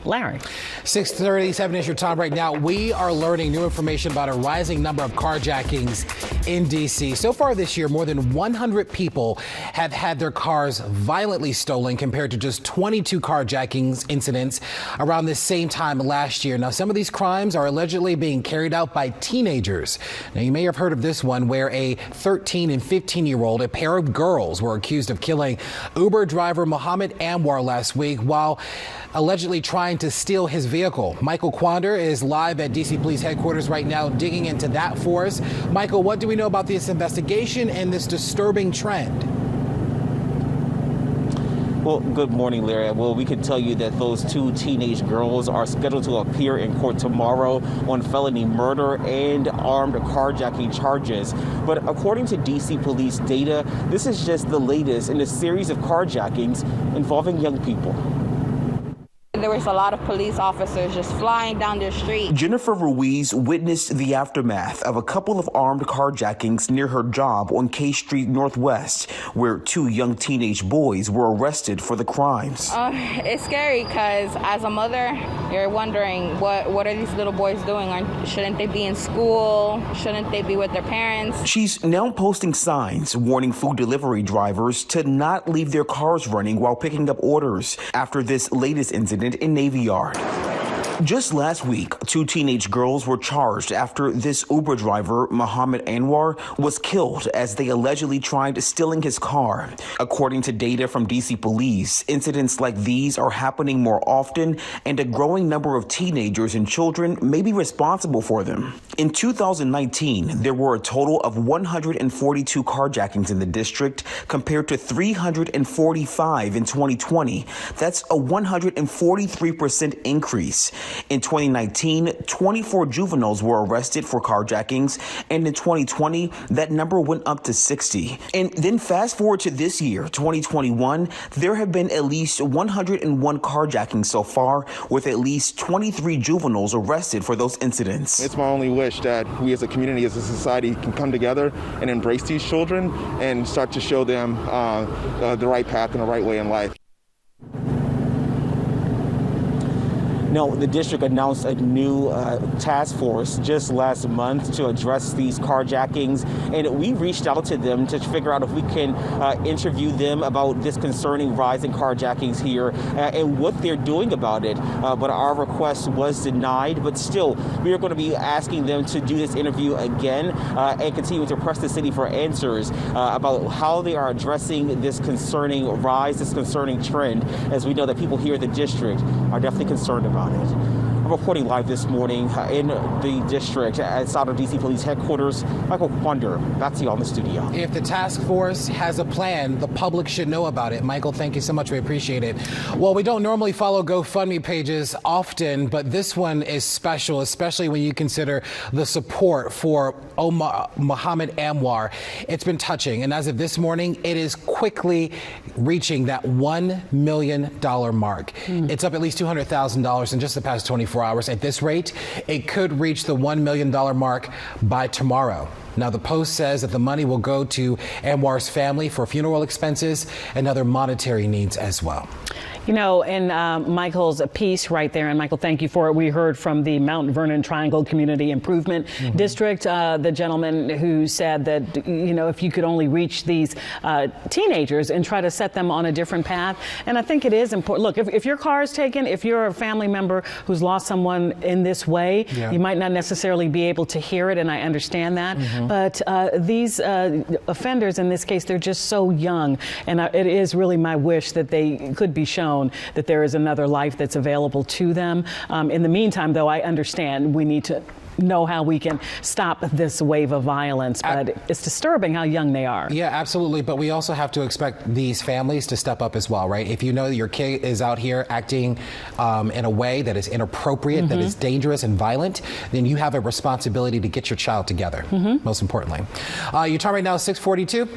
Larry. 6:37 is your time right now. We are learning new information about a rising number of carjackings in D.C. So far this year, more than 100 people have had their cars violently stolen compared to just 22 carjackings incidents around this same time last year. Now, some of these crimes are allegedly being carried out by teenagers. Now, you may have heard of this one where a 13 and 15-year-old, a pair of girls, were accused of killing Uber driver Mohammad Anwar last week while allegedly trying to steal his vehicle. Michael Quander is live at D.C. Police Headquarters right now, digging into that for us. Michael, what do we know about this investigation and this disturbing trend? Well, good morning, Larry. Well, we can tell you that those two teenage girls are scheduled to appear in court tomorrow on felony murder and armed carjacking charges. But according to D.C. police data, this is just the latest in a series of carjackings involving young people. There was a lot of police officers just flying down the street. Jennifer Ruiz witnessed the aftermath of a couple of armed carjackings near her job on K Street Northwest, where two young teenage boys were arrested for the crimes. It's scary because as a mother, you're wondering what are these little boys doing? Shouldn't they be in school? Shouldn't they be with their parents? She's now posting signs warning food delivery drivers to not leave their cars running while picking up orders after this latest incident in Navy Yard. Just last week, two teenage girls were charged after this Uber driver, Mohammad Anwar, was killed as they allegedly tried stealing his car. According to data from D.C. police, incidents like these are happening more often, and a growing number of teenagers and children may be responsible for them. In 2019, there were a total of 142 carjackings in the district compared to 345 in 2020. That's a 143% increase. In 2019, 24 juveniles were arrested for carjackings, and in 2020, that number went up to 60. And then fast forward to this year, 2021, there have been at least 101 carjackings so far, with at least 23 juveniles arrested for those incidents. It's my only wish that we as a community, as a society, can come together and embrace these children and start to show them the right path and the right way in life. Now, the district announced a new task force just last month to address these carjackings, and we reached out to them to figure out if we can interview them about this concerning rise in carjackings here and what they're doing about it. But our request was denied, but still, we are going to be asking them to do this interview again and continue to press the city for answers about how they are addressing this concerning rise, this concerning trend, as we know that people here in the district are definitely concerned about it. I'm reporting live this morning in the district outside of D.C. Police Headquarters. Michael Quander, back to you on the studio. If the task force has a plan, the public should know about it. Michael, thank you so much. We appreciate it. Well, we don't normally follow GoFundMe pages often, but this one is special, especially when you consider the support for Mohammad Anwar. It's been touching, and as of this morning, it is quickly reaching that $1 million mark. It's up at least $200,000 in just the past 24 hours. At this rate, it could reach the $1 million mark by tomorrow. Now, the Post says that the money will go to Anwar's family for funeral expenses and other monetary needs as well. You know, in Michael's piece right there, and Michael, thank you for it. We heard from the Mount Vernon Triangle Community Improvement District, the gentleman who said that, you know, if you could only reach these teenagers and try to set them on a different path. And I think it is important. Look, if your car is taken, if you're a family member who's lost someone in this way, you might not necessarily be able to hear it, and I understand that. But these offenders, in this case, they're just so young, and it is really my wish that they could be shown that there is another life that's available to them. In the meantime, though, I understand we need to know how we can stop this wave of violence, but it's disturbing how young they are. Yeah, absolutely. But we also have to expect these families to step up as well, right? If you know that your kid is out here acting in a way that is inappropriate, that is dangerous and violent, then you have a responsibility to get your child together, most importantly. Your time right now is 6:42.